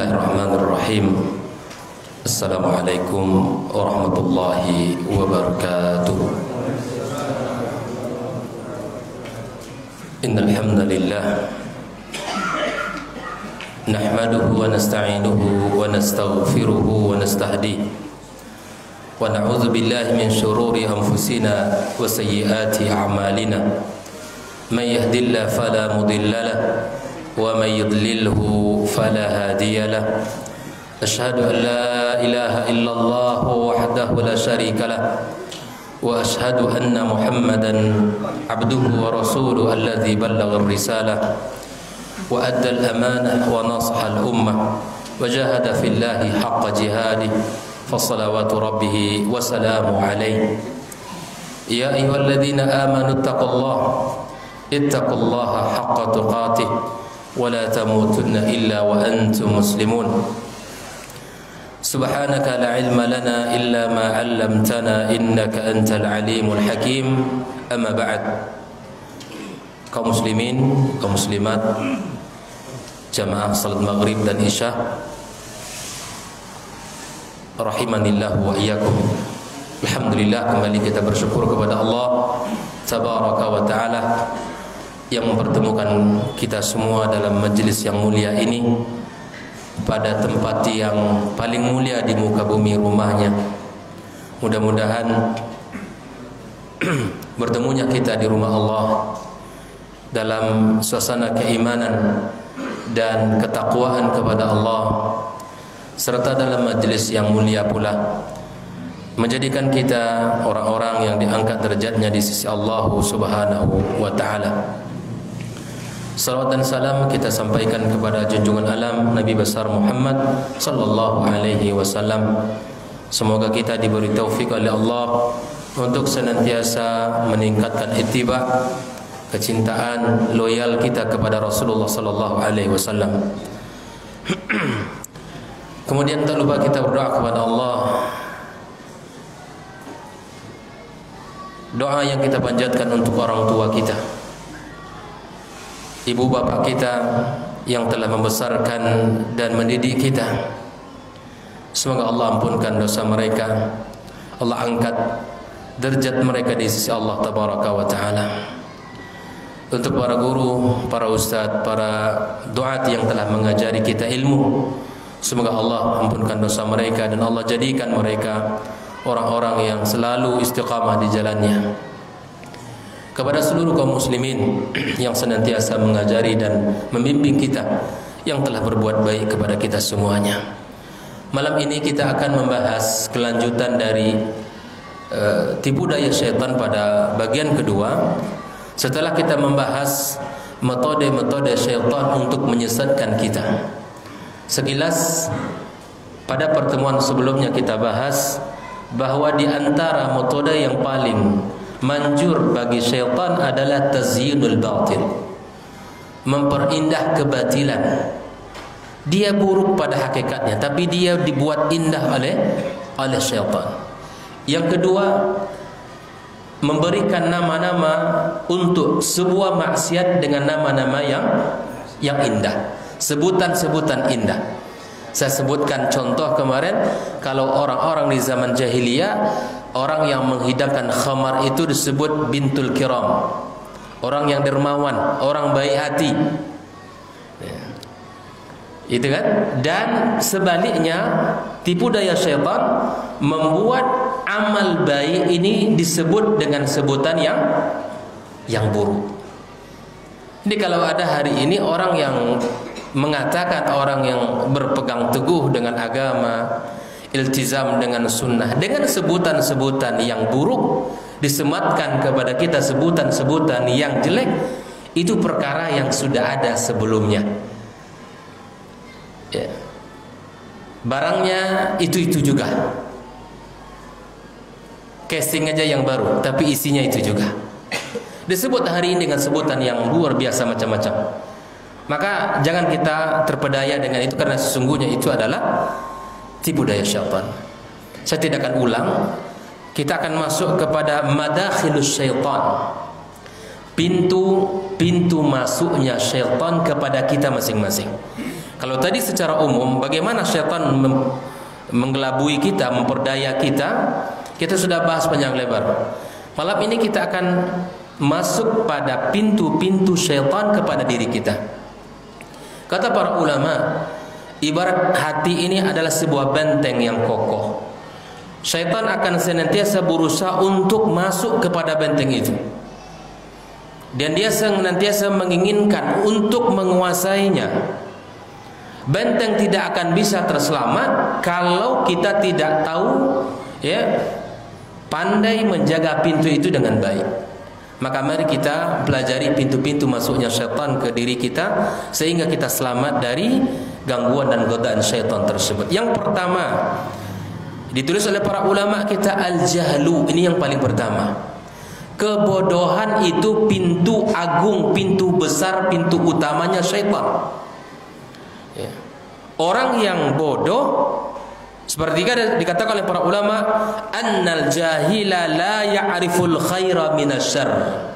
Bismillahirrahmanirrahim. Assalamualaikum warahmatullahi wabarakatuh. Innal hamdalillah nahmaduhu wa nasta'inuhu wa nastaghfiruhu wa nastahdihi wa na'udzu billahi min shururi anfusina wa sayyiati a'malina. May yahdihillahu fala mudilla lahu wa may yudlilhu fala hadiya lahu. Asyhadu an la ilaha illallah wahdahu la syarika lah wa asyhadu anna Muhammadan abduhu wa rasuluhu alladzi ballagha ar-risalah wa adda al-amanah wa nasaha al-ummah wa jahada fillahi haqqa jihadihi fa salawatu rabbih wa salamu alayhi. Ya ayyuhalladzina amanu ittaqullaha haqqa tuqatih wa la tamutunna illa wa antum muslimun. Subhanaka la ilma lana illa ma 'allamtana innaka antal alimul hakim. Amma ba'd. Kaum muslimin, kaum muslimat, jamaah salat maghrib dan isya, rahimanillah wa iyyakum. Alhamdulillah, kembali kita bersyukur kepada Allah tabaraka wa taala yang mempertemukan kita semua dalam majelis yang mulia ini pada tempat yang paling mulia di muka bumi, rumahnya. Mudah-mudahan bertemunya kita di rumah Allah dalam suasana keimanan dan ketakwaan kepada Allah, serta dalam majelis yang mulia pula, menjadikan kita orang-orang yang diangkat derajatnya di sisi Allah Subhanahu wa taala. Salawat dan salam kita sampaikan kepada junjungan alam Nabi besar Muhammad sallallahu alaihi wasallam. Semoga kita diberi taufik oleh Allah untuk senantiasa meningkatkan ittiba, kecintaan, loyal kita kepada Rasulullah sallallahu alaihi wasallam. Kemudian tak lupa kita berdoa kepada Allah. Doa yang kita panjatkan untuk orang tua kita, ibu bapa kita yang telah membesarkan dan mendidik kita. Semoga Allah ampunkan dosa mereka, Allah angkat derajat mereka di sisi Allah tabaraka wa taala. Untuk para guru, para ustaz, para duat yang telah mengajari kita ilmu, semoga Allah ampunkan dosa mereka dan Allah jadikan mereka orang-orang yang selalu istiqamah di jalannya. Kepada seluruh kaum muslimin yang senantiasa mengajari dan membimbing kita, yang telah berbuat baik kepada kita semuanya. Malam ini kita akan membahas kelanjutan dari tipu daya syaitan pada bagian kedua. Setelah kita membahas metode-metode syaitan untuk menyesatkan kita, sekilas pada pertemuan sebelumnya kita bahas bahwa di antara metode yang paling manjur bagi syaitan adalah tazyinul batil, memperindah kebatilan. Dia buruk pada hakikatnya, tapi dia dibuat indah oleh syaitan. Yang kedua, memberikan nama-nama untuk sebuah maksiat dengan nama-nama yang indah, sebutan-sebutan indah. Saya sebutkan contoh kemarin, kalau orang-orang di zaman jahiliyah, orang yang menghidangkan khamar itu disebut bintul kiram, orang yang dermawan, orang baik hati, itu kan. Dan sebaliknya, tipu daya syaitan membuat amal baik ini disebut dengan sebutan yang buruk. Jadi kalau ada hari ini orang yang mengatakan, orang yang berpegang teguh dengan agama, iltizam dengan sunnah, dengan sebutan-sebutan yang buruk, disematkan kepada kita sebutan-sebutan yang jelek, itu perkara yang sudah ada sebelumnya, ya. Barangnya itu juga, casing aja yang baru, tapi isinya itu juga disebut hari ini dengan sebutan yang luar biasa macam-macam. Maka jangan kita terpedaya dengan itu, karena sesungguhnya itu adalah tipu daya syaitan. Saya tidak akan ulang. Kita akan masuk kepada madakhilus syaitan, pintu masuknya syaitan kepada kita masing-masing. Kalau tadi secara umum bagaimana syaitan menggelabui kita, memperdaya kita, kita sudah bahas panjang lebar. Malam ini kita akan masuk pada pintu-pintu syaitan kepada diri kita. Kata para ulama, ibarat hati ini adalah sebuah benteng yang kokoh. Syaitan akan senantiasa berusaha untuk masuk kepada benteng itu, dan dia senantiasa menginginkan untuk menguasainya. Benteng tidak akan bisa terselamat kalau kita tidak tahu, pandai menjaga pintu itu dengan baik. Maka mari kita pelajari pintu-pintu masuknya syaitan ke diri kita, sehingga kita selamat dari gangguan dan godaan syaitan tersebut. Yang pertama ditulis oleh para ulama kita, al-jahlu. Ini yang paling pertama. Kebodohan itu pintu agung, pintu besar, pintu utamanya syaitan. Orang yang bodoh, seperti dikatakan oleh para ulama, annal jahila la ya'riful khaira minasyarr.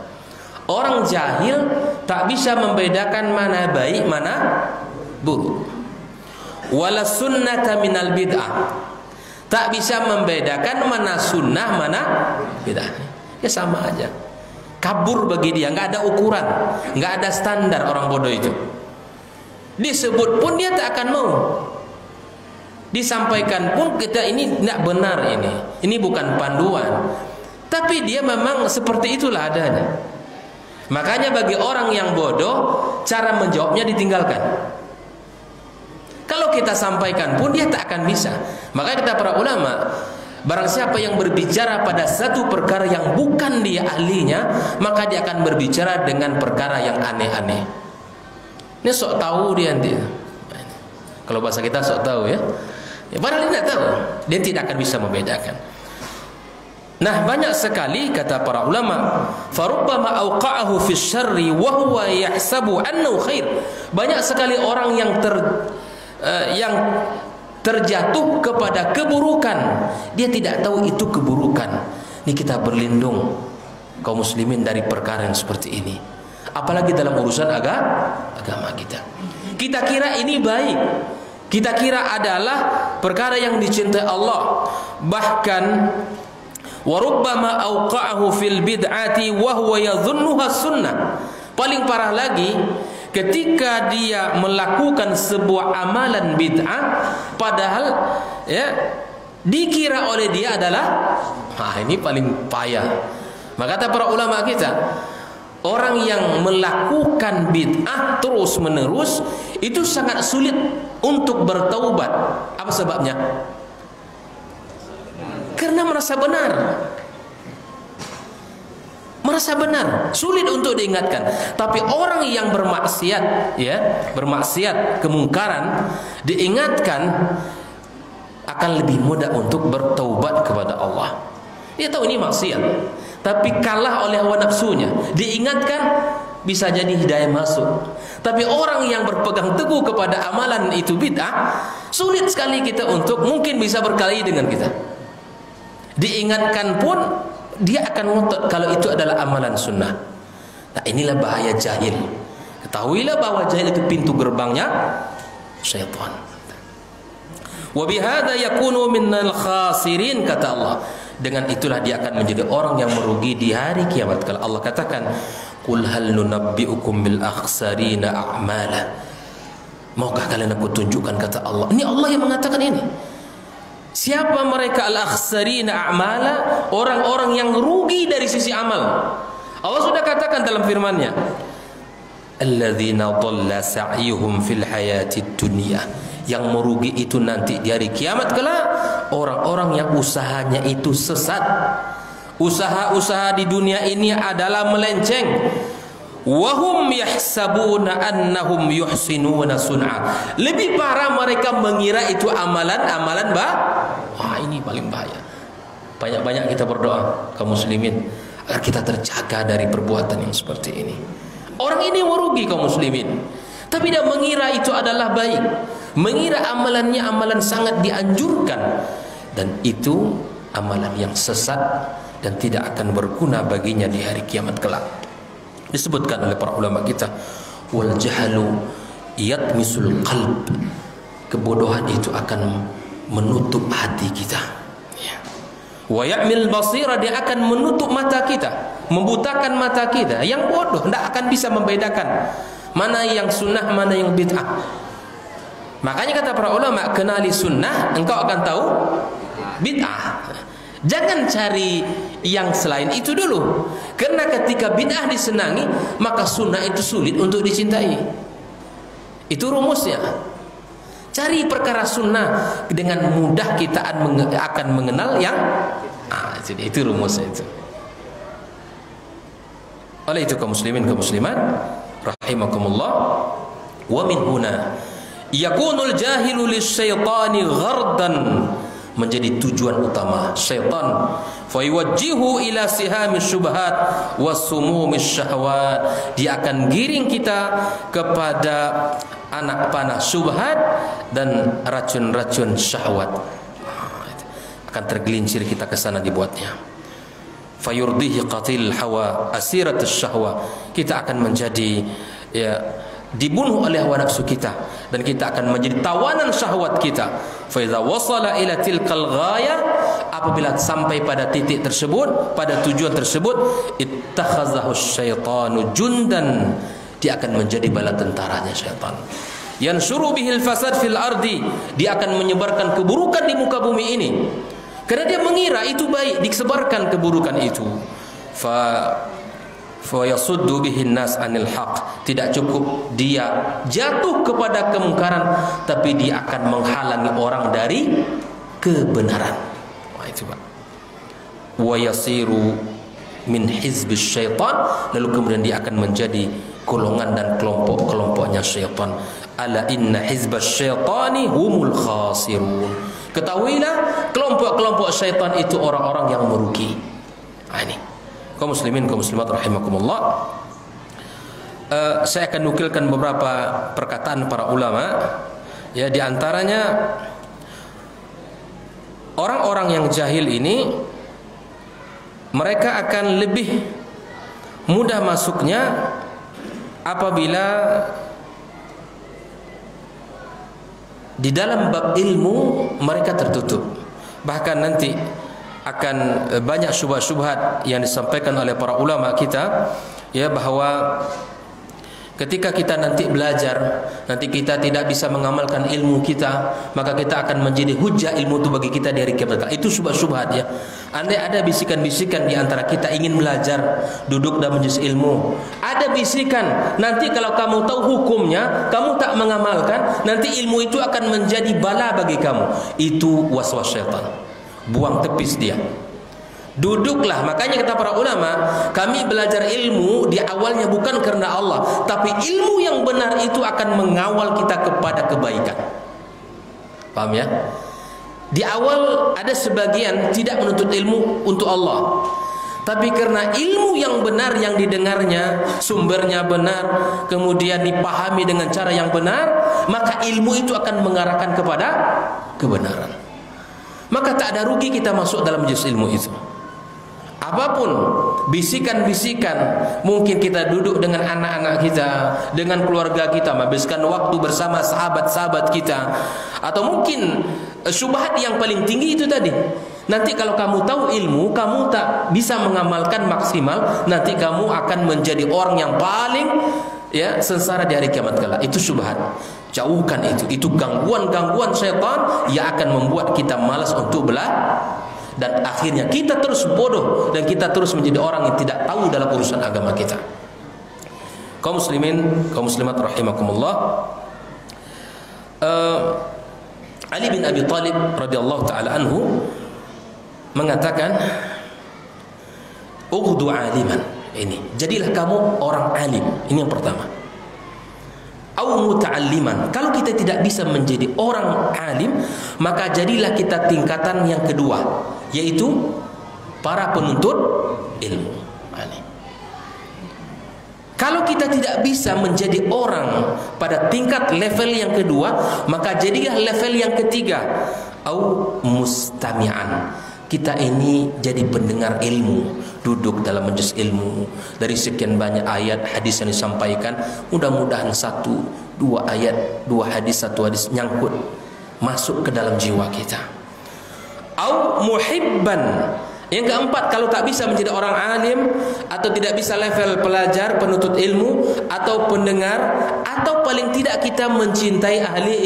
Orang jahil tak bisa membedakan mana baik mana buruk. Wala sunnata minal bid'ah. Tak bisa membedakan mana sunnah mana bid'ah. Ya sama aja. Kabur bagi dia, nggak ada ukuran, nggak ada standar orang bodoh itu. Disebut pun dia tak akan mau. Disampaikan pun kita ini tidak benar, ini bukan panduan. Tapi dia memang seperti itulah adanya. Makanya bagi orang yang bodoh, cara menjawabnya ditinggalkan. Kalau kita sampaikan pun dia tak akan bisa. Makanya kata para ulama, barang siapa yang berbicara pada satu perkara yang bukan dia ahlinya, maka dia akan berbicara dengan perkara yang aneh-aneh. Ini sok tahu dia nanti. Kalau bahasa kita sok tahu ya. Padahal dia tidak tahu. Dia tidak akan bisa membedakan. Nah, banyak sekali kata para ulama, farubbama awqa'ahu fi syarri wa huwa yahsabu annahu khair. Banyak sekali orang yang terjatuh kepada keburukan, dia tidak tahu itu keburukan. Ini kita berlindung kaum muslimin dari perkara yang seperti ini. Apalagi dalam urusan agama kita. Kita kira ini baik, kita kira adalah perkara yang dicintai Allah. Bahkan warubbama awqa'ahu fil bid'ati wa huwa yadhunnuha sunnah. Paling parah lagi, ketika dia melakukan sebuah amalan bid'ah, padahal dikira oleh dia adalah, ini paling payah. Maka kata para ulama kita, orang yang melakukan bid'ah terus menerus itu sangat sulit untuk bertaubat. Apa sebabnya? Karena merasa benar. Merasa benar, sulit untuk diingatkan. Tapi orang yang bermaksiat, bermaksiat, kemungkaran, diingatkan akan lebih mudah untuk bertaubat kepada Allah. Dia tahu ini maksiat, tapi kalah oleh hawa nafsunya. Diingatkan bisa jadi hidayah masuk. Tapi orang yang berpegang teguh kepada amalan itu bid'ah, sulit sekali kita untuk mungkin bisa berkelahi dengan kita. Diingatkan pun dia akan ngotot kalau itu adalah amalan sunnah. Nah, inilah bahaya jahil. Ketahuilah bahwa jahil itu pintu gerbangnya syaitan. Wa bihadza yakunu minal khasirin, kata Allah. Dengan itulah dia akan menjadi orang yang merugi di hari kiamat. Kalau Allah katakan, qul hal nunabbiukum bil akhsarina a'mala. Maukah kalian aku tunjukkan, kata Allah. Ini Allah yang mengatakan ini. Siapa mereka al-akhsarina a'mala? Orang-orang yang rugi dari sisi amal. Allah sudah katakan dalam firman-Nya, alladzina dhalla sa'yuhum fil hayatid dunya. Yang merugi itu nanti di hari kiamat kelak orang-orang yang usahanya itu sesat. Usaha-usaha di dunia ini adalah melenceng. Wahum yahsabuna annahum yuhsinuna sun'a. Lebih parah, mereka mengira itu amalan-amalan wah, ini paling bahaya. Banyak-banyak kita berdoa kaum muslimin agar kita terjaga dari perbuatan yang seperti ini. Orang ini merugi kaum muslimin, tapi dia mengira itu adalah baik, mengira amalannya amalan sangat dianjurkan, dan itu amalan yang sesat dan tidak akan berguna baginya di hari kiamat kelak. Disebutkan oleh para ulama kita, wal jahlu yatmisul qalb. Kebodohan itu akan menutup hati kita. Wa ya'mil basira, dia akan menutup mata kita, membutakan mata kita. Yang bodoh tidak akan bisa membedakan mana yang sunnah, mana yang bid'ah. Makanya kata para ulama, kenali sunnah, engkau akan tahu bid'ah. Jangan cari yang selain itu dulu. Karena ketika bid'ah disenangi, maka sunnah itu sulit untuk dicintai. Itu rumusnya. Cari perkara sunnah, dengan mudah kita akan mengenal yang jadi itu rumusnya itu. Oleh itu kaum muslimin kaum muslimat rahimakumullah, wa min huna yakunul jahilu lisyaitani ghardan, menjadi tujuan utama syaitan, fa yuwajjihu ila sihami syubhat wasumumis syahwat, dia akan giring kita kepada anak panah syubhat dan racun-racun syahwat. Akan tergelincir kita ke sana dibuatnya. Fayurdihi qatil hawa asiratus syahwa, kita akan menjadi dibunuh oleh hawa nafsu kita, dan kita akan menjadi tawanan syahwat kita. Fa idza wasala ila tilkal ghayah, apabila sampai pada titik tersebut, pada tujuan tersebut, ittakhazahu syaitanu jundan, dia akan menjadi bala tentaranya syaitan. Yansuru bihil fasad fil ardi, dia akan menyebarkan keburukan di muka bumi ini. Karena dia mengira itu baik, disebarkan keburukan itu. Fa yasuddu bihin nas anil haq, tidak cukup dia jatuh kepada kemungkaran, tapi dia akan menghalangi orang dari kebenaran. Wah, itu Pak. Wa yasiru min hizbis syaitan, lalu kemudian dia akan menjadi golongan dan kelompok-kelompoknya syaitan. Ala inna hizbas syaitani humul khasirun, ketahuilah kelompok-kelompok syaitan itu orang-orang yang merugi. Ini kaum muslimin kaum muslimat rahimakumullah, saya akan nukilkan beberapa perkataan para ulama. Ya, di antaranya orang-orang yang jahil ini, mereka akan lebih mudah masuknya apabila di dalam bab ilmu mereka tertutup. Bahkan nanti akan banyak syubhat-syubhat yang disampaikan oleh para ulama kita, ya, bahwa ketika kita nanti belajar, nanti kita tidak bisa mengamalkan ilmu kita, maka kita akan menjadi hujah ilmu itu bagi kita dari kiamat. Itu syubhat-syubhat, ya. Andai ada bisikan-bisikan di antara kita ingin belajar, duduk dan majelis ilmu, ada bisikan, nanti kalau kamu tahu hukumnya, kamu tak mengamalkan, nanti ilmu itu akan menjadi bala bagi kamu. Itu waswas syaitan. Buang tepis dia. Duduklah. Makanya kata para ulama, kami belajar ilmu di awalnya bukan karena Allah, tapi ilmu yang benar itu akan mengawal kita kepada kebaikan. Paham ya? Di awal ada sebagian tidak menuntut ilmu untuk Allah, tapi karena ilmu yang benar yang didengarnya, sumbernya benar, kemudian dipahami dengan cara yang benar, maka ilmu itu akan mengarahkan kepada kebenaran. Maka tak ada rugi kita masuk dalam majelis ilmu itu. Apapun bisikan-bisikan, mungkin kita duduk dengan anak-anak kita, dengan keluarga kita, menghabiskan waktu bersama sahabat-sahabat kita, atau mungkin syubhat yang paling tinggi itu tadi. Nanti kalau kamu tahu ilmu, kamu tak bisa mengamalkan maksimal, nanti kamu akan menjadi orang yang paling, ya, sengsara di hari kiamat kelak. Itu syubhat. Jauhkan itu. Itu gangguan-gangguan syaitan yang akan membuat kita malas untuk belajar, dan akhirnya kita terus bodoh dan kita terus menjadi orang yang tidak tahu dalam urusan agama kita. Kaum muslimin, kaum muslimat rahimakumullah, Ali bin Abi Thalib radhiyallahu taala anhu mengatakan, "Ughdu aliman." Ini, jadilah kamu orang alim. Ini yang pertama. Au muta'alliman. Kalau kita tidak bisa menjadi orang alim, maka jadilah kita tingkatan yang kedua, yaitu para penuntut ilmu. Kalau kita tidak bisa menjadi orang pada tingkat level yang kedua, maka jadilah level yang ketiga, au mustami'an. Kita ini jadi pendengar ilmu, duduk dalam majelis ilmu, dari sekian banyak ayat hadis yang disampaikan, mudah-mudahan satu dua ayat, dua hadis, satu hadis nyangkut masuk ke dalam jiwa kita. Au muhibban. Yang keempat, kalau tak bisa menjadi orang alim atau tidak bisa level pelajar, penuntut ilmu atau pendengar, atau paling tidak kita mencintai ahli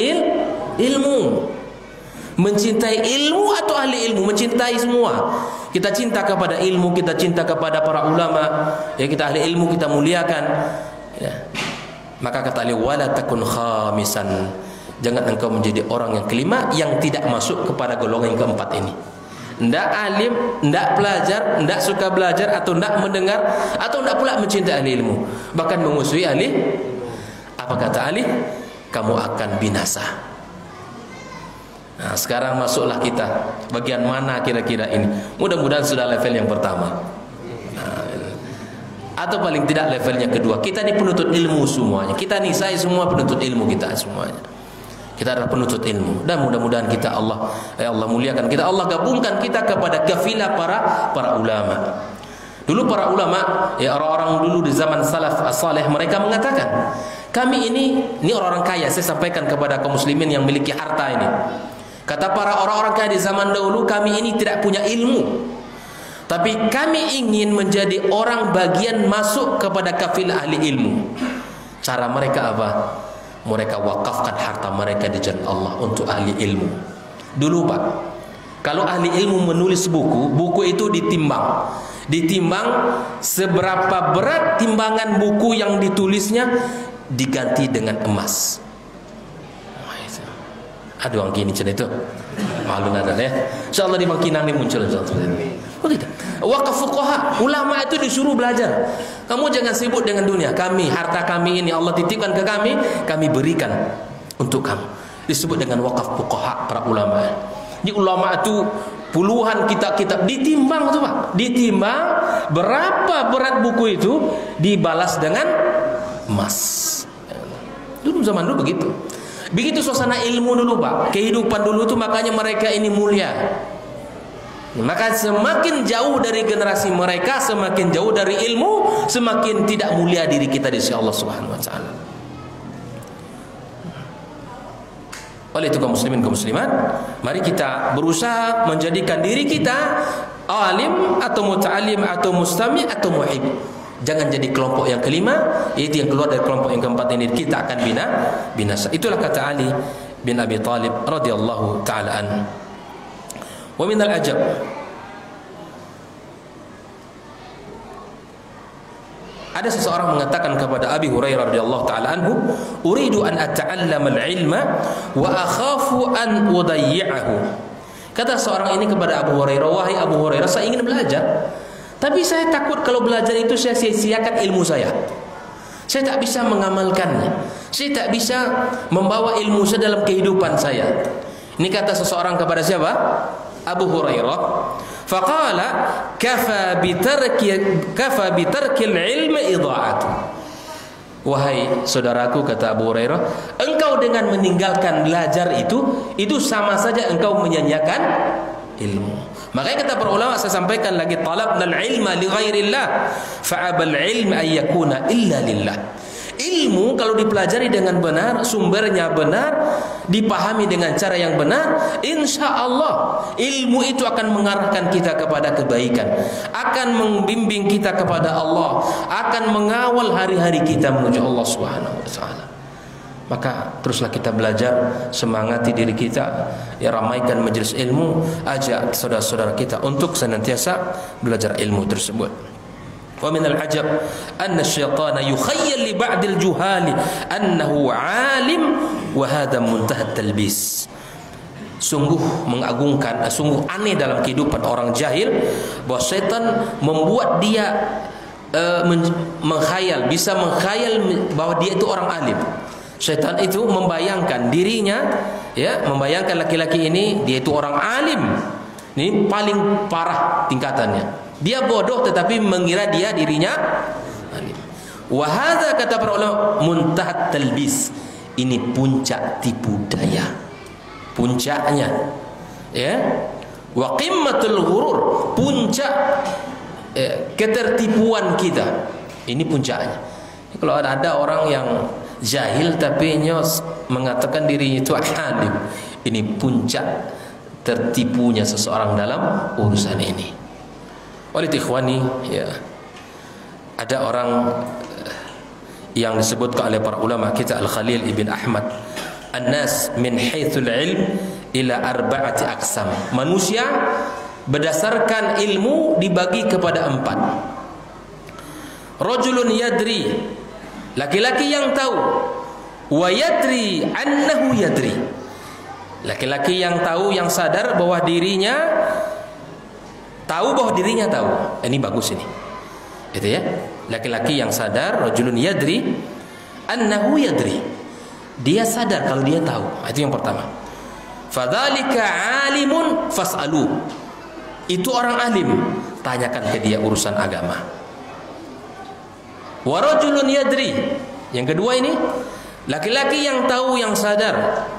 ilmu. Mencintai ilmu atau ahli ilmu, mencintai semua. Kita cinta kepada ilmu, kita cinta kepada para ulama, ya, kita ahli ilmu kita muliakan. Ya. Maka kata Ali, wala takun khamisan. Jangan engkau menjadi orang yang kelima yang tidak masuk kepada golongan yang keempat ini. Ndak alim, ndak pelajar, ndak suka belajar, atau ndak mendengar, atau ndak pula mencintai ahli ilmu, bahkan memusuhi ahli. Apa kata Ali? Kamu akan binasa. Nah, sekarang masuklah kita. Bagian mana kira-kira ini? Mudah-mudahan sudah level yang pertama. Nah, atau paling tidak level yang kedua. Kita ini penuntut ilmu semuanya. Kita nih, saya semua penuntut ilmu kita semuanya. Kita adalah penuntut ilmu, dan mudah-mudahan kita Allah muliakan kita, Allah gabungkan kita kepada kafilah para ulama. Dulu para ulama, ya, orang-orang dulu di zaman salaf as-salih, mereka mengatakan, kami ini orang-orang kaya. Saya sampaikan kepada kaum muslimin yang memiliki harta ini. Kata para orang-orang kaya di zaman dahulu, kami ini tidak punya ilmu, tapi kami ingin menjadi orang bagian masuk kepada kafilah ahli ilmu. Cara mereka apa? Mereka wakafkan harta mereka di jalan Allah untuk ahli ilmu. Dulu Pak, kalau ahli ilmu menulis buku itu ditimbang seberapa berat timbangan buku yang ditulisnya, diganti dengan emas. Ada orang gini cerita itu, malu nada ya. Insyaallah di Bangkinang ini muncul begitu. Wakaf fuqaha, ulama itu disuruh belajar. Kamu jangan sibuk dengan dunia. Kami, harta kami ini Allah titipkan ke kami berikan untuk kamu. Disebut dengan wakaf fuqaha, para ulama. Di ulama itu puluhan kitab-kitab ditimbang tuh Pak. Ditimbang berapa berat buku itu, dibalas dengan emas. Dulu zaman dulu begitu. Begitu suasana ilmu dulu Pak. Kehidupan dulu tuh, makanya mereka ini mulia. Maka semakin jauh dari generasi mereka, semakin jauh dari ilmu, semakin tidak mulia diri kita di sisi Allah Subhanahu wa taala. Oleh itu kaum muslimin, kaum muslimat, mari kita berusaha menjadikan diri kita alim atau muta'alim atau mustami' atau muhib. Jangan jadi kelompok yang kelima, yaitu yang keluar dari kelompok yang keempat ini, kita akan binasa. Itulah kata Ali bin Abi Thalib radhiyallahu taala an. Wa min al-ajab, ada seseorang mengatakan kepada Abi Hurairah radhiyallahu taala anhu, "Uridu an ata'allama al-ilma wa akhafu an udayyi'ahu." Kata seorang ini kepada Abu Hurairah, "Wahai Abu Hurairah, saya ingin belajar, tapi saya takut kalau belajar itu saya sia-siakan ilmu saya. Saya tak bisa mengamalkannya. Saya tak bisa membawa ilmu saya dalam kehidupan saya." Ini kata seseorang kepada siapa? Abu Hurairah. Faqala kafa bitarkil ilmi idha'atu. Wahai saudaraku, kata Abu Hurairah, engkau dengan meninggalkan belajar itu sama saja engkau menyanyiakan ilmu. Makanya kata para ulama, saya sampaikan lagi, talabnal ilma li ghairillah fa'abal ilm ay yakuna illa lillah. Ilmu kalau dipelajari dengan benar, sumbernya benar, dipahami dengan cara yang benar, insya Allah ilmu itu akan mengarahkan kita kepada kebaikan, akan membimbing kita kepada Allah, akan mengawal hari-hari kita menuju Allah Subhanahu wa taala. Maka teruslah kita belajar, semangati diri kita, ya, ramaikan majelis ilmu, ajak saudara-saudara kita untuk senantiasa belajar ilmu tersebut. Wa min al-ajab anna asy-syaitana yukhayyal li ba'dil juhali annahu 'alim wa hadha muntaha at-talbis. Sungguh mengagungkan, sungguh aneh dalam kehidupan orang jahil bahwa setan membuat dia menghayal, bisa menghayal bahwa dia itu orang alim. Setan itu membayangkan dirinya, ya, membayangkan laki-laki ini dia itu orang alim. Ini paling parah tingkatannya. Dia bodoh tetapi mengira dia dirinya alim. Wa hadza, kata para ulama, muntahat talbis. Ini puncak tipu daya. Puncaknya, ya. Wa qimmatul ghurur, puncak ketertipuan kita. Ini puncaknya. Kalau ada orang yang jahil tapi nyos mengatakan dirinya itu alim. Ini puncak tertipunya seseorang dalam urusan ini. Oleh ikhwani, ya, ada orang yang disebutkan oleh para ulama kita Al-Khalil Ibn Ahmad, an-nas min haitsul ilm ila arba'ati aqsam. Manusia berdasarkan ilmu dibagi kepada 4. Rajulun yadri, laki-laki yang tahu, wa yadri annahu yadri, laki-laki yang tahu, yang sadar bahwa dirinya tahu, bahwa dirinya tahu. Ini bagus ini, itu ya. Laki-laki yang sadar, rajulun yadri annahu yadri, dia sadar kalau dia tahu. Itu yang pertama. Fadzalika alimun fas'alu, itu orang alim, tanyakan ke dia urusan agama. Wa rajulun yadri, yang kedua ini laki-laki yang tahu, yang sadar,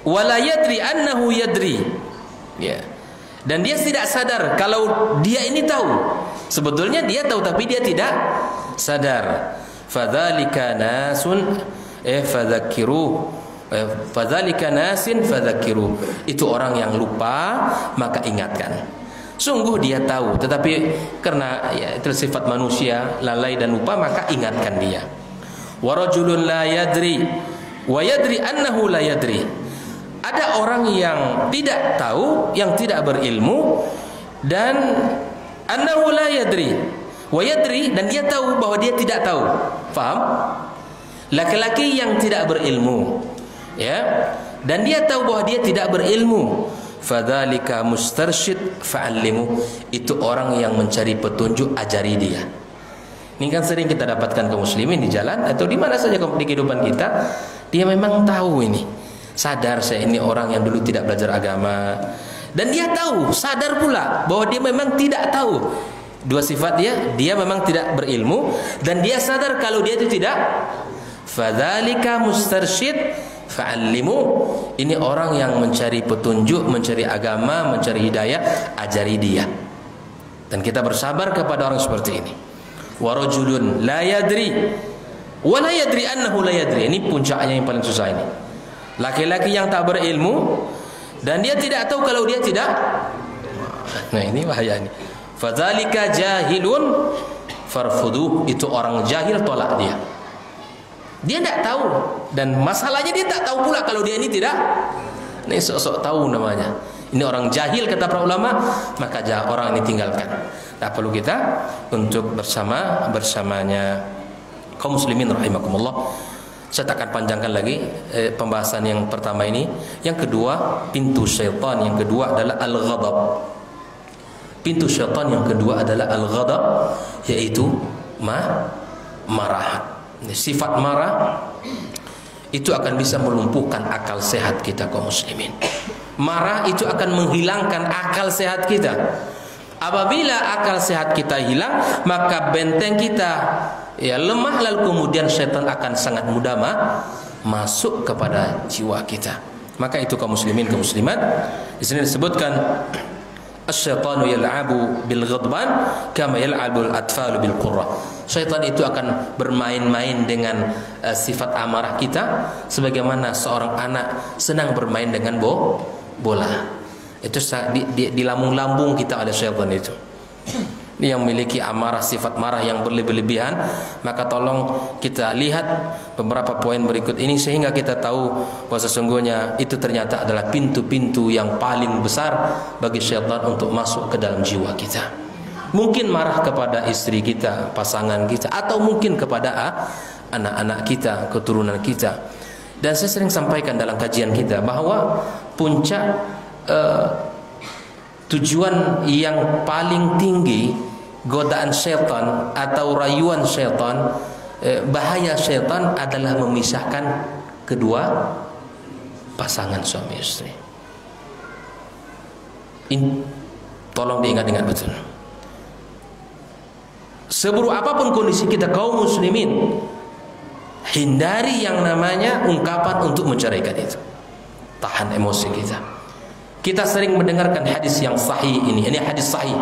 wala yadri annahu yadri, ya, dan dia tidak sadar kalau dia ini tahu. Sebetulnya dia tahu tapi dia tidak sadar. Fadzalika nasun fadzakiru, fadzalika nasin fadzakiru, itu orang yang lupa maka ingatkan. Sungguh dia tahu tetapi karena ya, itu sifat manusia, lalai dan lupa, maka ingatkan dia. Wa rajulun la yadri wa yadri annahu la yadri, ada orang yang tidak tahu, yang tidak berilmu, dan annahu la yadri wa yadri, dan dia tahu bahwa dia tidak tahu. Faham? Laki-laki yang tidak berilmu, ya, dan dia tahu bahwa dia tidak berilmu. Fadzalika mustarsyid fa'allimu, itu orang yang mencari petunjuk, ajari dia. Ini kan sering kita dapatkan kaum muslimin di jalan atau di mana saja di kehidupan kita, dia memang tahu ini, sadar saya ini orang yang dulu tidak belajar agama, dan dia tahu, sadar pula bahwa dia memang tidak tahu. Dua sifat dia memang tidak berilmu, dan dia sadar kalau dia itu tidak. Fadzalika mustarsyid fa'allimu, ini orang yang mencari petunjuk, mencari agama, mencari hidayah, ajari dia. Dan kita bersabar kepada orang seperti ini. Wa rajulun la yadri wa la yadri annahu la yadri, ini puncaknya yang paling susah ini. Laki-laki yang tak berilmu dan dia tidak tahu kalau dia tidak. Nah, ini bahaya ini. Fadzalika jahilun farfudu, itu orang jahil, tolak dia. Dia tidak tahu, dan masalahnya dia tak tahu pula kalau dia ini tidak. Ini sok-sok tahu namanya. Ini orang jahil kata para ulama, maka orang ini tinggalkan. Tak perlu kita untuk bersamanya. Kaum muslimin rahimakumullah. Saya tak akan panjangkan lagi pembahasan yang pertama ini. Yang kedua, pintu syaitan yang kedua adalah al-ghadab. Pintu syaitan yang kedua adalah al-ghadab, yaitu marah. Sifat marah itu akan bisa melumpuhkan akal sehat kita kaum muslimin. Marah itu akan menghilangkan akal sehat kita. Apabila akal sehat kita hilang, maka benteng kita ya lemah, lalu kemudian syaitan akan sangat mudah masuk kepada jiwa kita. Maka itu kaum muslimin, kaum muslimat, di sini disebutkan asy-syaitanu yal'abu bil ghadban kama yal'abul atfalu bil qurra. Syaitan itu akan bermain-main dengan sifat amarah kita sebagaimana seorang anak senang bermain dengan bola. Itu di lambung-lambung kita ada syaitan itu. Ini yang memiliki amarah, sifat marah yang berlebihan, maka tolong kita lihat beberapa poin berikut ini sehingga kita tahu bahwa sesungguhnya itu ternyata adalah pintu-pintu yang paling besar bagi syaitan untuk masuk ke dalam jiwa kita. Mungkin marah kepada istri kita, pasangan kita, atau mungkin kepada anak-anak kita, keturunan kita. Dan saya sering sampaikan dalam kajian kita bahwa puncak tujuan yang paling tinggi godaan syaitan atau rayuan syaitan, bahaya syaitan adalah memisahkan kedua pasangan suami istri. Ini tolong diingat-ingat betul. Seburuk apapun kondisi kita kaum muslimin, hindari yang namanya ungkapan untuk menceraikan itu. Tahan emosi kita. Kita sering mendengarkan hadis yang sahih ini hadis sahih.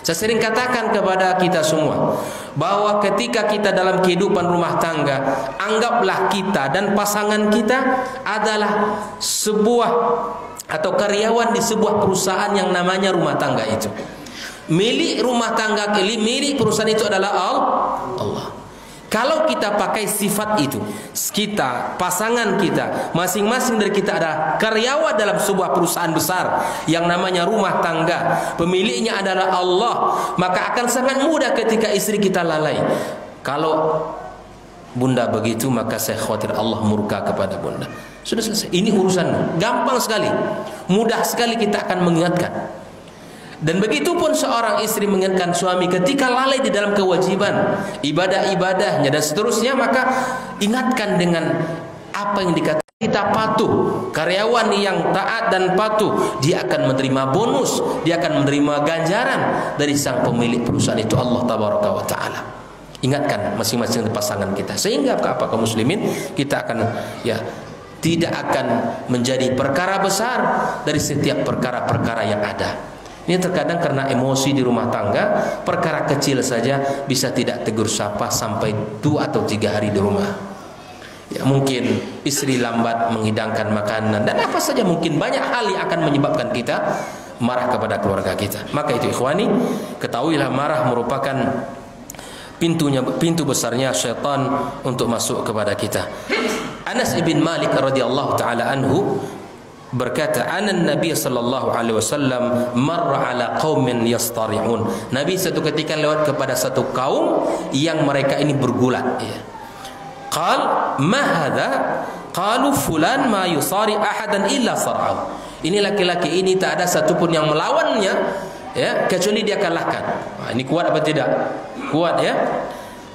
Saya sering katakan kepada kita semua bahwa ketika kita dalam kehidupan rumah tangga, anggaplah kita dan pasangan kita adalah sebuah atau karyawan di sebuah perusahaan yang namanya rumah tangga itu. Milik rumah tangga, milik perusahaan itu adalah Allah. Kalau kita pakai sifat itu, kita, pasangan kita, masing-masing dari kita ada karyawan dalam sebuah perusahaan besar yang namanya rumah tangga, pemiliknya adalah Allah, maka akan sangat mudah ketika istri kita lalai. Kalau bunda begitu, maka saya khawatir Allah murka kepada bunda. Sudah selesai. Ini urusan gampang sekali, mudah sekali kita akan mengingatkan. Dan begitu pun seorang istri mengingatkan suami ketika lalai di dalam kewajiban ibadah-ibadahnya dan seterusnya, maka ingatkan dengan apa yang dikatakan. Kita patuh, karyawan yang taat dan patuh, dia akan menerima bonus, dia akan menerima ganjaran dari sang pemilik perusahaan itu, Allah tabaraka wa taala. Ingatkan masing-masing pasangan kita, sehingga apa kaum muslimin, kita akan tidak akan menjadi perkara besar dari setiap perkara-perkara yang ada. Ini terkadang karena emosi di rumah tangga, perkara kecil saja bisa tidak tegur sapa sampai 2 atau 3 hari di rumah. Ya, mungkin istri lambat menghidangkan makanan dan apa saja, mungkin banyak hal yang akan menyebabkan kita marah kepada keluarga kita. Maka itu ikhwani, ketahuilah marah merupakan pintu besarnya syaitan untuk masuk kepada kita. Anas bin Malik radhiyallahu taala anhu berkata, anan Nabi sallallahu alaihi wasallam marra ala qaumin yastari'un. Nabi satu ketika lewat kepada satu kaum yang mereka ini bergulat, ya. Qal ma hadza? Qalu fulan ma yusari ahadan illa sar'ahu. Ini laki-laki ini tak ada satupun yang melawannya, ya, kecuali dia kalahkan. Nah, ini kuat apa tidak? Kuat, ya.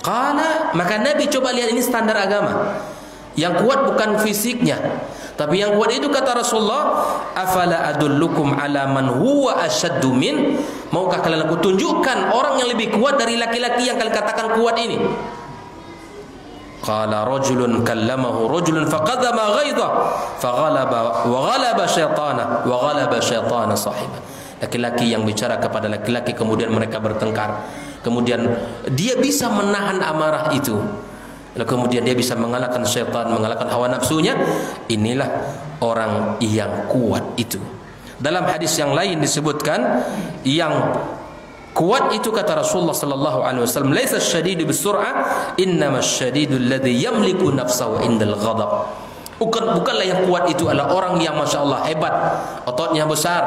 Qala, maka Nabi coba lihat, ini standar agama. Yang kuat bukan fisiknya, tapi yang kuat itu kata Rasulullah, afala adullukum ala man huwa asyaddu min? Maukah kalian aku tunjukkan orang yang lebih kuat dari laki-laki yang kalian katakan kuat ini? Qala rajulun kallamahu rajulun faqadama ghaidha faghalaba wa ghalaba syaitana sahiba. Laki-laki yang bicara kepada laki-laki, kemudian mereka bertengkar, kemudian dia bisa menahan amarah itu, lalu kemudian dia bisa mengalahkan syaitan, mengalahkan hawa nafsunya. Inilah orang yang kuat itu. Dalam hadis yang lain disebutkan, yang kuat itu kata Rasulullah sallallahu alaihi wasallam, laisa asy-syadidu bis-sur'ah, innamas syadidu alladhi yamliku nafsahu indal ghadab. Bukanlah yang kuat itu adalah orang yang masya Allah hebat, ototnya besar,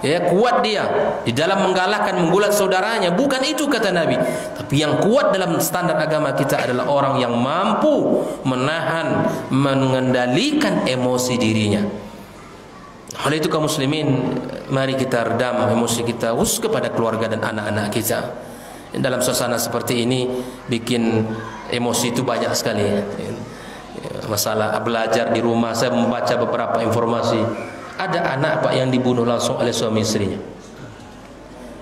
ya, kuat dia di dalam mengalahkan, menggulat saudaranya. Bukan itu kata Nabi. Tapi yang kuat dalam standar agama kita adalah orang yang mampu menahan, mengendalikan emosi dirinya. Oleh itu kaum muslimin, mari kita redam emosi kita, khusus kepada keluarga dan anak-anak kita. Dalam suasana seperti ini bikin emosi itu banyak sekali. Masalah belajar di rumah, saya membaca beberapa informasi, ada anak Pak yang dibunuh langsung oleh suami istrinya.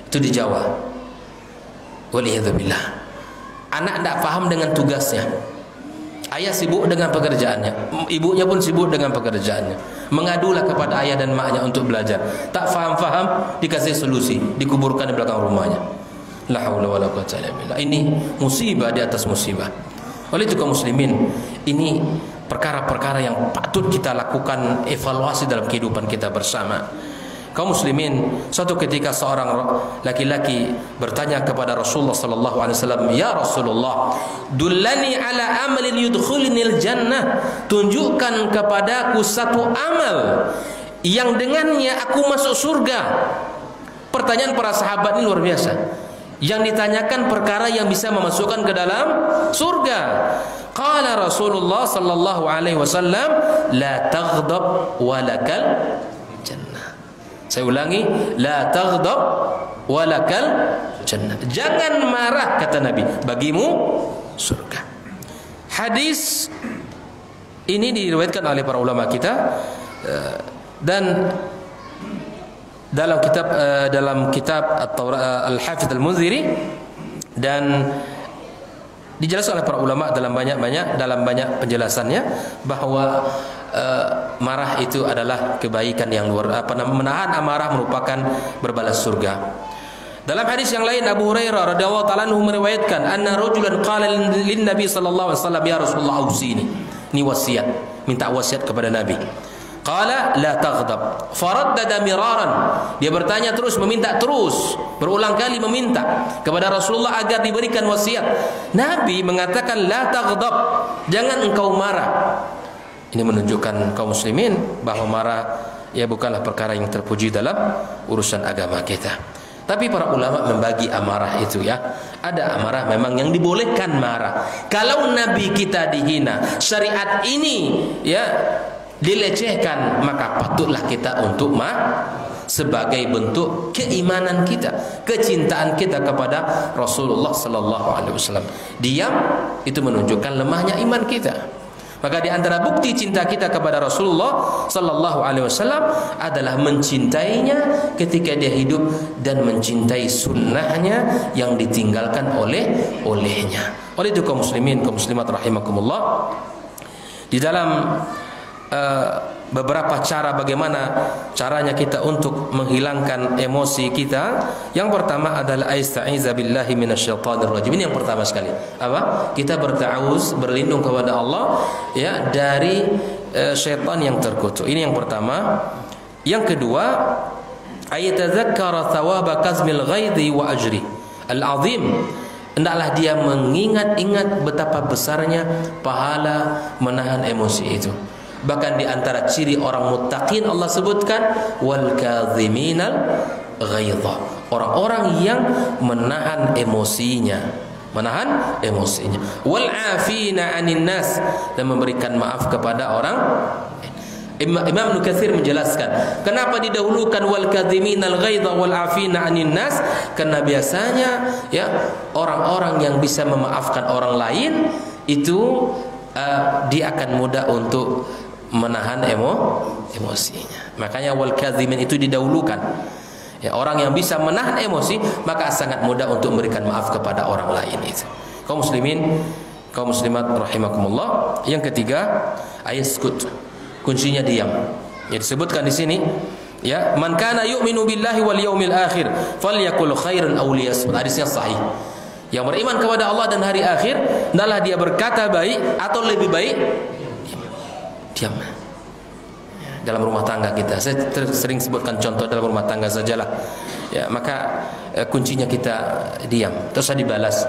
Itu di Jawa. Waliyadzubillah. Anak tidak paham dengan tugasnya. Ayah sibuk dengan pekerjaannya, ibunya pun sibuk dengan pekerjaannya. Mengadulah kepada ayah dan maknya untuk belajar. Tak faham-faham, dikasih solusi, dikuburkan di belakang rumahnya. La haula wala quwwata illa billah. Ini musibah di atas musibah. Oleh itu kaum muslimin, ini perkara-perkara yang patut kita lakukan evaluasi dalam kehidupan kita bersama. Kaum muslimin, suatu ketika seorang laki-laki bertanya kepada Rasulullah sallallahu alaihi wasallam, "Ya Rasulullah, dullani ala amalin yudkhilnil jannah." Tunjukkan kepadaku satu amal yang dengannya aku masuk surga. Pertanyaan para sahabat ini luar biasa. Yang ditanyakan perkara yang bisa memasukkan ke dalam surga. Qala Rasulullah sallallahu alaihi wasallam, la taghdab walakal jannah. Saya ulangi, la taghdab walakal jannah. Jangan marah kata Nabi, bagimu surga. Hadis ini diriwayatkan oleh para ulama kita dan dalam kitab Al-Hafidz Al-Munziri, dan dijelaskan oleh para ulama dalam banyak penjelasannya bahwa marah itu adalah kebaikan yang menahan amarah merupakan berbalas surga. Dalam hadis yang lain Abu Hurairah radhiyallahu taala anhu meriwayatkan anna rajulan qala lin Nabi sallallahu alaihi wasallam ya Rasulullah ausini. Ini wasiat, minta wasiat kepada Nabi. Qala la taghdab. Faraddada miraran. Dia bertanya terus, meminta terus, berulang kali meminta kepada Rasulullah agar diberikan wasiat. Nabi mengatakan la taghdab, jangan engkau marah. Ini menunjukkan kaum muslimin bahwa marah ya bukanlah perkara yang terpuji dalam urusan agama kita. Tapi para ulama membagi amarah itu ya. Ada amarah memang yang dibolehkan marah. Kalau Nabi kita dihina, syariat ini ya dilecehkan, maka patutlah kita untuk sebagai bentuk keimanan kita, kecintaan kita kepada Rasulullah sallallahu alaihi wasallam. Diam itu menunjukkan lemahnya iman kita. Maka di antara bukti cinta kita kepada Rasulullah sallallahu alaihi wasallam adalah mencintainya ketika dia hidup dan mencintai sunnahnya yang ditinggalkan olehnya. Oleh itu kaum muslimin, kaum muslimat rahimakumullah, di dalam beberapa cara bagaimana caranya kita untuk menghilangkan emosi kita. Yang pertama adalah aista'iza billahi minasyaitonir rajim. Ini yang pertama sekali. Apa? Kita berta'awuz, berlindung kepada Allah ya dari syaitan yang terkutuk. Ini yang pertama. Yang kedua, ayatadzakkara thawaba kazmil ghaidhi wa ajri al-azim. Hendaklah dia mengingat-ingat betapa besarnya pahala menahan emosi itu. Bahkan di antara ciri orang muttaqin Allah sebutkan wal kadhiminal ghaidha, orang-orang yang menahan emosinya, wal afina 'anin nas, dan memberikan maaf kepada orang. Imam Ibnu Katsir menjelaskan kenapa didahulukan wal kadhiminal ghaidha wal afina 'anin nas, karena biasanya ya orang-orang yang bisa memaafkan orang lain itu dia akan mudah untuk menahan emosinya. Makanya wal kadhimin itu didahulukan. Ya, orang yang bisa menahan emosi maka sangat mudah untuk memberikan maaf kepada orang lain itu. Kaum muslimin, kaum muslimat rahimakumullah. Yang ketiga, ayaskut. Kuncinya diam. Ya, disebutkan di sini ya, man kana yu'minu billahi wal yaumil akhir falyakul khairan aw liyasmut. Hadisnya sahih. Yang beriman kepada Allah dan hari akhir, hendaklah dia berkata baik atau lebih baik diam. Dalam rumah tangga kita, saya sering sebutkan contoh dalam rumah tangga sajalah. Ya, maka kuncinya kita diam, terus dibalas.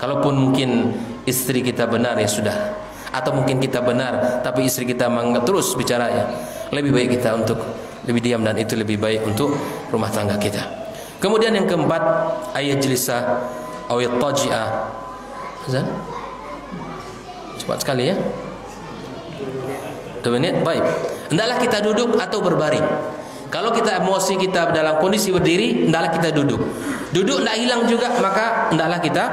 Kalaupun mungkin istri kita benar ya sudah, atau mungkin kita benar tapi istri kita terus bicara ya, lebih baik kita untuk lebih diam, dan itu lebih baik untuk rumah tangga kita. Kemudian yang keempat, ayat jelisa awit taji'ah. Cepat sekali ya. 2 menit, baik. Hendaklah kita duduk atau berbaring. Kalau kita emosi kita dalam kondisi berdiri, hendaklah kita duduk. Duduk tidak hilang juga, maka hendaklah kita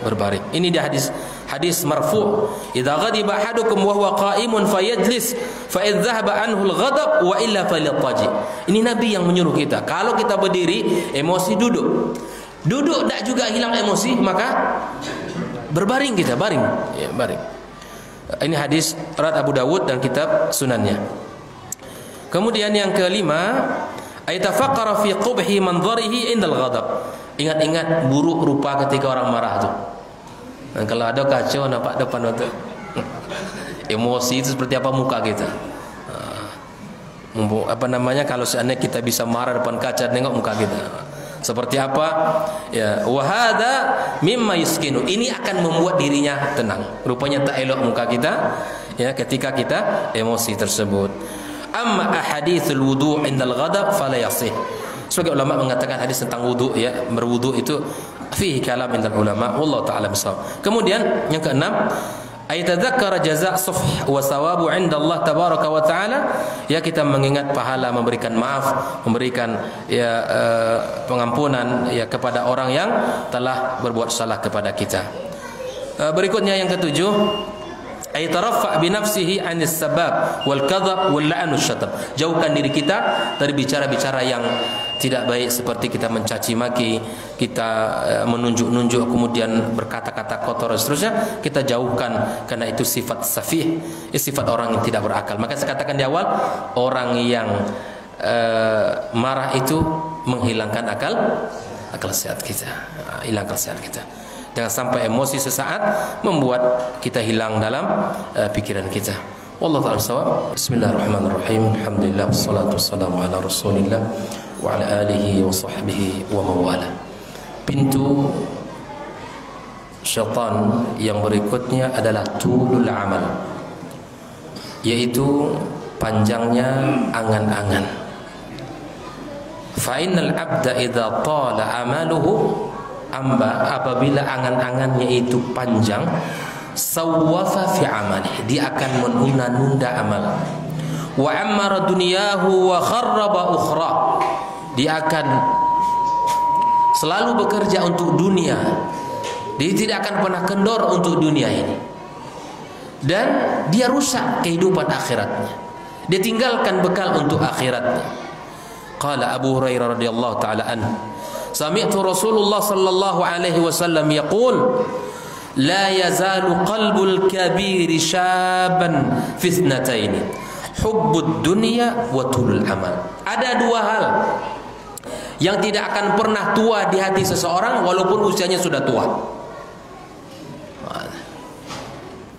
berbaring. Ini dia hadis marfu'. Idza ghadiba ahadukum wa huwa qa'imun fayajlis fa idz dhahaba anhu al-ghadab wa illa falyattaji. Ini Nabi yang menyuruh kita. Kalau kita berdiri, emosi duduk. Duduk tidak juga hilang emosi, maka berbaring kita, baring. Ya, baring. Ini hadis riwayat Abu Dawud dan kitab sunannya. Kemudian yang kelima, ayatafaqqara fi qubhi manzarihi indal ghadab. Ingat-ingat buruk rupa ketika orang marah itu. Dan kalau ada kacau nampak depan itu. Emosi itu seperti apa muka kita. Apa namanya, kalau seandainya kita bisa marah depan kaca, tengok muka kita. Seperti apa? Ya, wahada mimma yuskinu. Ini akan membuat dirinya tenang. Rupanya tak elok muka kita ya ketika kita emosi tersebut. Amma ahaditsul wudu' indal ghadab fala yasih. Sebagai ulama mengatakan hadis tentang wudu ya, berwudu itu fihi kalam indal ulama, wallahu taala bisawab. Kemudian yang keenam, ayatadzakkara jazaa' sufh wa thawabu 'inda Allah tabaraka wa taala. Ya, kita mengingat pahala memberikan maaf, memberikan ya pengampunan ya kepada orang yang telah berbuat salah kepada kita. Berikutnya yang ketujuh, ayatarafa bi nafsihi 'anis sabab wal kadhab wal la'n wasyatam. Jauhkan diri kita dari bicara-bicara yang tidak baik, seperti kita mencaci maki, kita menunjuk-nunjuk, kemudian berkata-kata kotor dan seterusnya. Kita jauhkan, karena itu sifat safih, sifat orang yang tidak berakal. Maka saya katakan di awal, orang yang marah itu menghilangkan akal sehat kita. Hilang akal sehat kita. Jangan sampai emosi sesaat membuat kita hilang dalam pikiran kita. Wallahu ta'ala shawab. Bismillahirrahmanirrahim. Alhamdulillah wassalatu wassalamu ala Rasulillah wa ala alihi wa sahbihi wa mawala. Pintu syaitan yang berikutnya adalah tulul amal, yaitu panjangnya angan-angan. Fa innal abda idza tala amaluhu, apabila angan-angannya itu panjang, sawwafa fi amalihi, dia akan menunda-nunda amal. Wa ammara dunyahu wa kharraba ukhra, dia akan selalu bekerja untuk dunia, dia tidak akan pernah kendor untuk dunia ini, dan dia rusak kehidupan akhiratnya, dia tinggalkan bekal untuk akhiratnya. Qala Abu Hurairah radhiyallahu taala anhu, sami'tu Rasulullah sallallahu alaihi wasallam yaqul, la yazalu qalbul kabir syaban fi ithnatayn, hubbud dunya wa tulul amal. Ada dua hal yang tidak akan pernah tua di hati seseorang walaupun usianya sudah tua.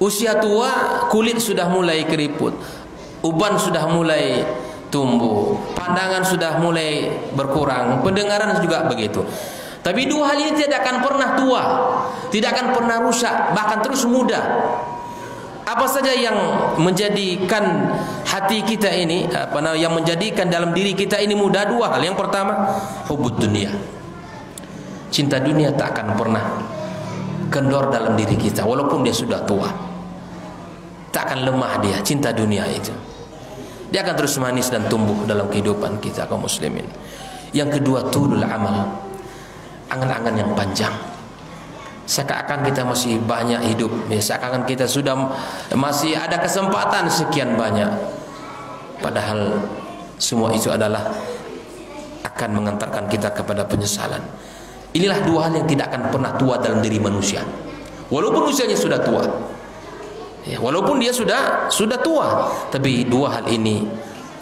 Usia tua, kulit sudah mulai keriput, uban sudah mulai tumbuh, pandangan sudah mulai berkurang, pendengaran juga begitu. Tapi dua hal ini tidak akan pernah tua, tidak akan pernah rusak, bahkan terus muda. Apa saja yang menjadikan hati kita ini, yang menjadikan dalam diri kita ini muda? Dua hal. Yang pertama, hubud dunia. Cinta dunia tak akan pernah kendor dalam diri kita walaupun dia sudah tua. Tak akan lemah dia, cinta dunia itu. Dia akan terus manis dan tumbuh dalam kehidupan kita kaum muslimin. Yang kedua, tulul amal, angan-angan yang panjang. Seakan-akan kita masih banyak hidup, seakan-akan kita sudah masih ada kesempatan sekian banyak, padahal semua itu adalah akan mengantarkan kita kepada penyesalan. Inilah dua hal yang tidak akan pernah tua dalam diri manusia walaupun usianya sudah tua. Ya, walaupun dia sudah tua, tapi dua hal ini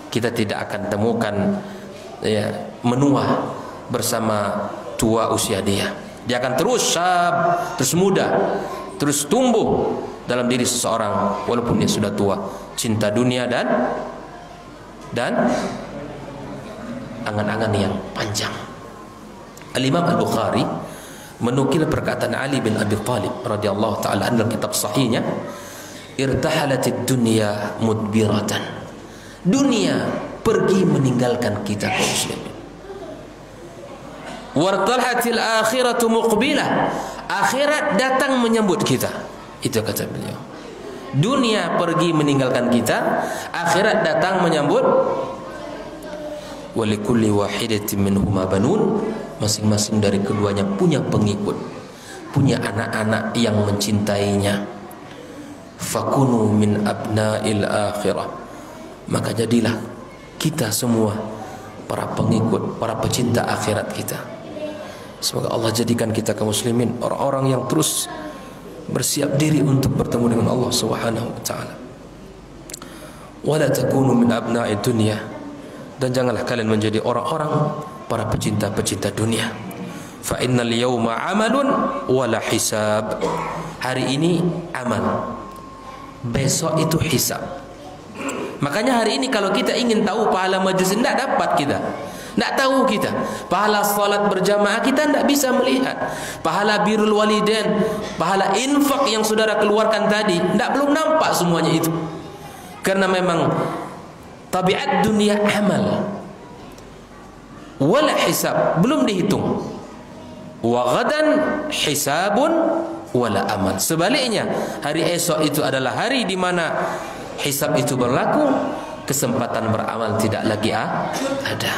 kita tidak akan temukan ya, menua bersama tua usia dia. Dia akan terus syab, terus muda, terus tumbuh dalam diri seseorang walaupun dia sudah tua. Cinta dunia dan angan-angan yang panjang. Al-Imam Al-Bukhari menukil perkataan Ali bin Abi Thalib radhiyallahu taala anhu dalam kitab sahihnya, irtahalatid dunya mudbiratan, dunia pergi meninggalkan kita kaum muslimin. Wartalatil akhiratu muqbilah, akhirat datang menyambut kita. Itu kata beliau. Dunia pergi meninggalkan kita, akhirat datang menyambut. Walikulli wahidatin minhuma banun, masing-masing dari keduanya punya pengikut, punya anak-anak yang mencintainya. Fakunu min abna'il akhirah, maka jadilah kita semua para pengikut, para pecinta akhirat kita. Semoga Allah jadikan kita kaum muslimin orang-orang yang terus bersiap diri untuk bertemu dengan Allah Subhanahu wa taala. Wala takunu min abna'id dunya, dan janganlah kalian menjadi orang-orang para pecinta-pecinta dunia. Fa innal yawma amalun wala hisab, hari ini amal, besok itu hisab. Makanya hari ini kalau kita ingin tahu pahala majlis, tidak dapat kita, tidak tahu kita pahala salat berjamaah, kita tidak bisa melihat pahala birrul walidain, pahala infak yang saudara keluarkan tadi, belum nampak semuanya itu. Karena memang tabiat dunia amal wala hisab, belum dihitung. Wa ghadan hisabun wala amal, sebaliknya hari esok itu adalah hari di mana hisab itu berlaku, kesempatan beramal tidak lagi ada.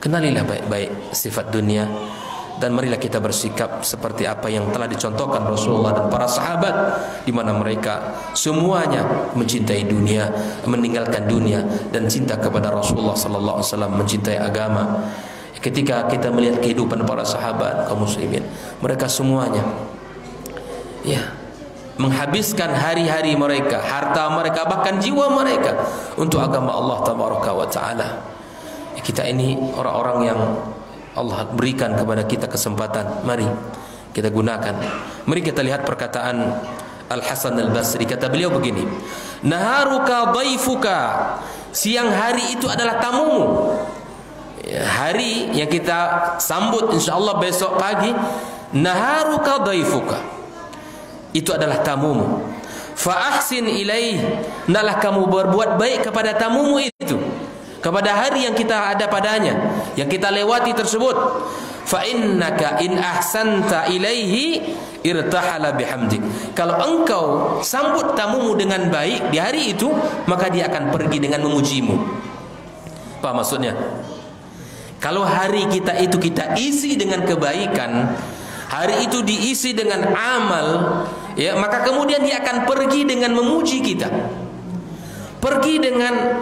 Kenalilah baik-baik sifat dunia, dan marilah kita bersikap seperti apa yang telah dicontohkan Rasulullah dan para sahabat, di mana mereka semuanya mencintai dunia, meninggalkan dunia, dan cinta kepada Rasulullah sallallahu alaihi wasallam, mencintai agama. Ketika kita melihat kehidupan para sahabat kaum muslimin, mereka semuanya menghabiskan hari-hari mereka, harta mereka, bahkan jiwa mereka untuk agama Allah tabaraka wa taala. Kita ini orang-orang yang Allah berikan kepada kita kesempatan. Mari kita gunakan. Mari kita lihat perkataan Al-Hasan Al-Basri. Kata beliau begini, naharuka dhaifuka, siang hari itu adalah tamumu. Hari yang kita sambut insyaallah besok pagi, naharuka dhaifuka, itu adalah tamumu. Fa ahsin ilaih, hendaklah kamu berbuat baik kepada tamumu itu, kepada hari yang kita ada padanya, yang kita lewati tersebut. Fa innaka in ahsanta ilaihi irtahala bihamdik. Kalau engkau sambut tamumu dengan baik di hari itu, maka dia akan pergi dengan memujimu. Apa maksudnya? Kalau hari kita itu kita isi dengan kebaikan, hari itu diisi dengan amal, ya, maka kemudian dia akan pergi dengan memuji kita, pergi dengan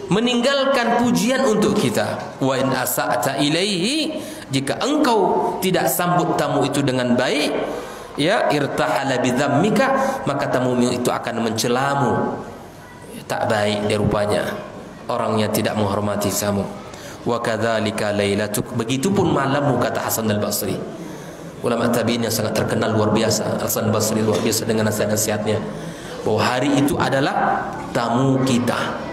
meninggalkan pujian untuk kita. Wa in asa'ta ilaihi, jika engkau tidak sambut tamu itu dengan baik, ya, irtahala bidzammika, maka tamu itu akan mencelamu. Tak baik dia rupanya, orangnya tidak menghormati tamu. Wa kadzalika lailatuk, begitupun malammu, kata Hasan Al-Basri. Ulama tabi'in yang sangat terkenal luar biasa, Hasan Al-Basri luar biasa dengan nasihat-nasihatnya, bahwa hari itu adalah tamu kita.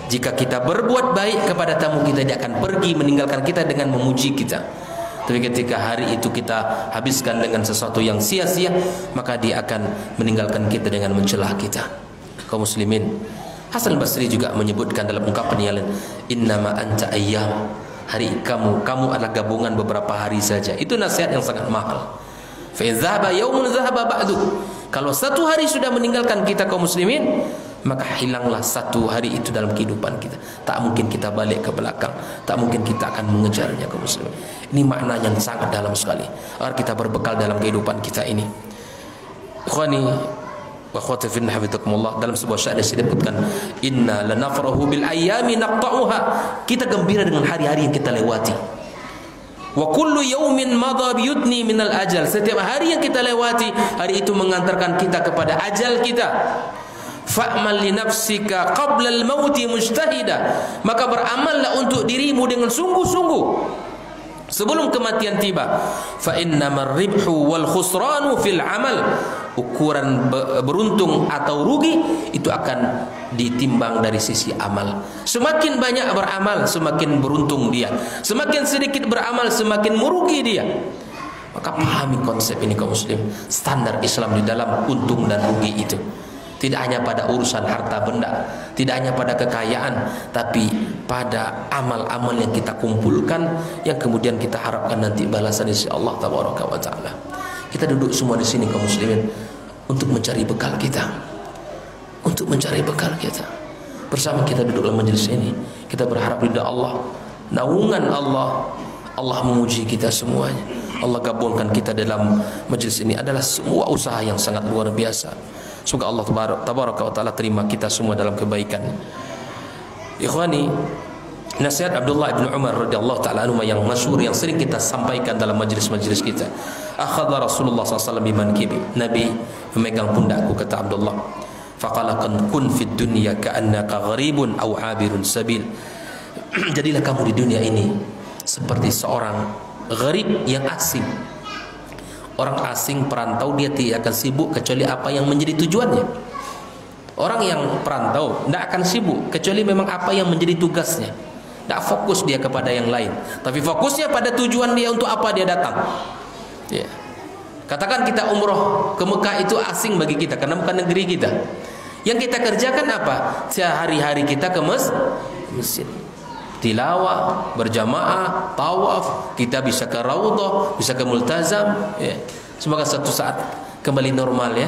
Jika kita berbuat baik kepada tamu kita, dia akan pergi meninggalkan kita dengan memuji kita. Tapi ketika hari itu kita habiskan dengan sesuatu yang sia-sia, maka dia akan meninggalkan kita dengan mencela kita. Kaum muslimin, Hasan Basri juga menyebutkan dalam ungkapan yang lain, innama anta ayyam, hari kamu adalah gabungan beberapa hari saja. Itu nasihat yang sangat mahal. Fa in dhahaba yaumun dhahaba ba'du, kalau satu hari sudah meninggalkan kita kaum muslimin, maka hilanglah satu hari itu dalam kehidupan kita. Tak mungkin kita balik ke belakang, tak mungkin kita akan mengejarnya kaum muslimin. Ini makna yang sangat dalam sekali agar kita berbekal dalam kehidupan kita ini. Ikhwani wa akhwati fillah, hafizakumullah, dalam sebuah syair disebutkan, inna lanafrahu bil ayyami naqta'uha, kita gembira dengan hari-hari yang kita lewati. Wa kullu yawmin madha biyudni minal ajal, setiap hari yang kita lewati, hari itu mengantarkan kita kepada ajal kita. Fa'mal li nafsika qabla al-mauti mujtahida, maka beramallah untuk dirimu dengan sungguh-sungguh sebelum kematian tiba. Fa innamar ribhu wal khusranu fil amal, ukuran beruntung atau rugi itu akan ditimbang dari sisi amal. Semakin banyak beramal, semakin beruntung dia. Semakin sedikit beramal, semakin merugi dia. Maka pahami konsep ini kaum muslim, standar Islam di dalam untung dan rugi itu. Tidak hanya pada urusan harta benda, tidak hanya pada kekayaan, tapi pada amal-amal yang kita kumpulkan, yang kemudian kita harapkan nanti balasan dari Allah Tabaraka wa Ta'ala. Kita duduk semua di sini kaum muslimin untuk mencari bekal kita, untuk mencari bekal kita. Bersama kita duduk dalam majelis ini, kita berharap ridha Allah, naungan Allah. Allah memuji kita semuanya. Allah gabungkan kita dalam majelis ini adalah semua usaha yang sangat luar biasa. Semoga Allah Tabaraka wa Ta'ala terima kita semua dalam kebaikan. Ikhwani, nasihat Abdullah bin Umar radhiyallahu ta'ala anhu yang masyhur, yang sering kita sampaikan dalam majlis-majlis kita. Akhadha Rasulullah SAW bimankibi, Nabi memegang pundakku, kata Abdullah. Faqala kun fid dunya ka'annaka gharibun aw 'abirun sabil. Jadilah kamu di dunia ini seperti seorang gharib yang asing. Orang asing, perantau, dia tidak akan sibuk kecuali apa yang menjadi tujuannya. Orang yang perantau tidak akan sibuk kecuali memang apa yang menjadi tugasnya. Tidak fokus dia kepada yang lain, tapi fokusnya pada tujuan dia, untuk apa dia datang. Ya. Katakan kita umroh ke Mekah, itu asing bagi kita karena bukan negeri kita. Yang kita kerjakan apa? Sehari-hari kita ke masjid, tilawah, berjamaah, tawaf, kita bisa ke raudhah, bisa ke multazam, ya. Semoga suatu saat kembali normal, ya,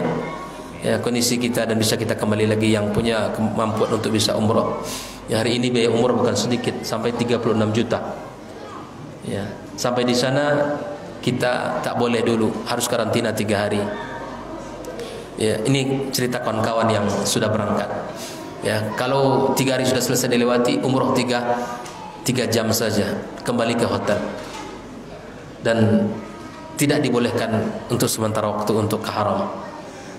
ya kondisi kita, dan bisa kita kembali lagi yang punya kemampuan untuk bisa umroh. Ya, hari ini biaya umroh bukan sedikit, sampai 36 juta. Ya, sampai di sana kita tak boleh dulu, harus karantina 3 hari. Ya, ini cerita kawan-kawan yang sudah berangkat. Ya, kalau 3 hari sudah selesai dilewati, umroh 3 jam saja, kembali ke hotel, dan tidak dibolehkan untuk sementara waktu untuk ke haram.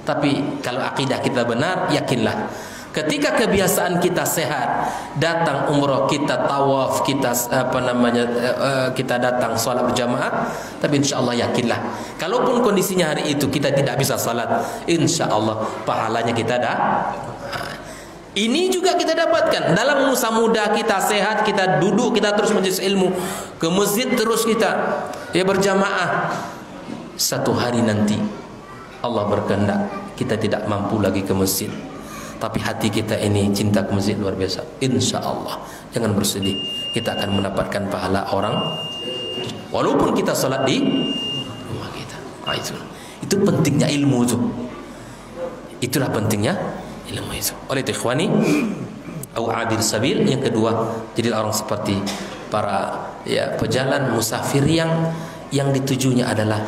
Tapi kalau akidah kita benar, yakinlah, Ketika kebiasaan kita sehat, datang umrah, kita tawaf, kita kita datang salat berjamaah, tapi insyaallah yakinlah, kalaupun kondisinya hari itu kita tidak bisa salat, insyaallah pahalanya kita dah. Ini juga kita dapatkan dalam masa muda kita sehat, kita duduk, kita terus majelis ilmu, ke masjid terus kita berjamaah. Satu hari nanti Allah berkehendak kita tidak mampu lagi ke masjid, tapi hati kita ini cinta ke masjid luar biasa, insya Allah jangan bersedih, kita akan mendapatkan pahala orang walaupun kita salat di rumah kita. Itu pentingnya ilmu itu. Itulah pentingnya ilmu itu. Oleh itu ikhwani, au adil sabil, yang kedua, jadilah orang seperti para pejalan musafir yang ditujunya adalah,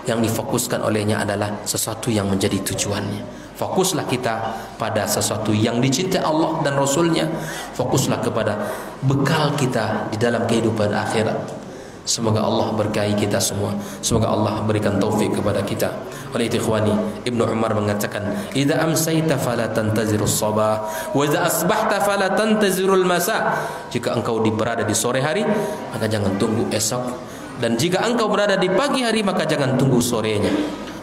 yang difokuskan olehnya adalah sesuatu yang menjadi tujuannya. Fokuslah kita pada sesuatu yang dicintai Allah dan Rasulnya. Fokuslah kepada bekal kita di dalam kehidupan akhirat. Semoga Allah berkahi kita semua. Semoga Allah berikan taufik kepada kita. Oleh itu ikhwani, Ibnu Umar mengatakan, "Idza amsayta fala tantazirus sabah, wa idza asbahta fala tantazirul masa." Jika engkau berada di sore hari, maka jangan tunggu esok. Dan jika engkau berada di pagi hari, maka jangan tunggu sorenya.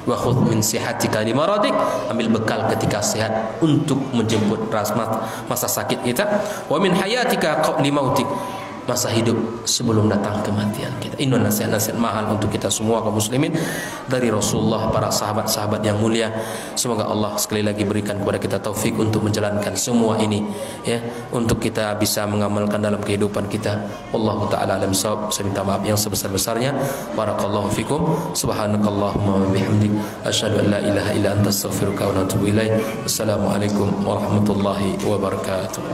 Wa khudh min sihatika li maradik, ambil bekal ketika sehat untuk menjemput masa sakit kita. Wa min hayatika qabli mautik, masa hidup sebelum datang kematian kita. Ini nasihat-nasihat mahal untuk kita semua kaum muslimin dari Rasulullah, para sahabat-sahabat yang mulia. Semoga Allah sekali lagi berikan kepada kita taufik untuk menjalankan semua ini, ya, untuk kita bisa mengamalkan dalam kehidupan kita. Wallahu taala alam shawab. Saya minta maaf yang sebesar-besarnya. Barakallahu fikum. Subhanakallahumma wa bihamdik, asyhadu an la ilaha illa anta, astaghfiruka wa atubu ilaik. Assalamualaikum warahmatullahi wabarakatuh.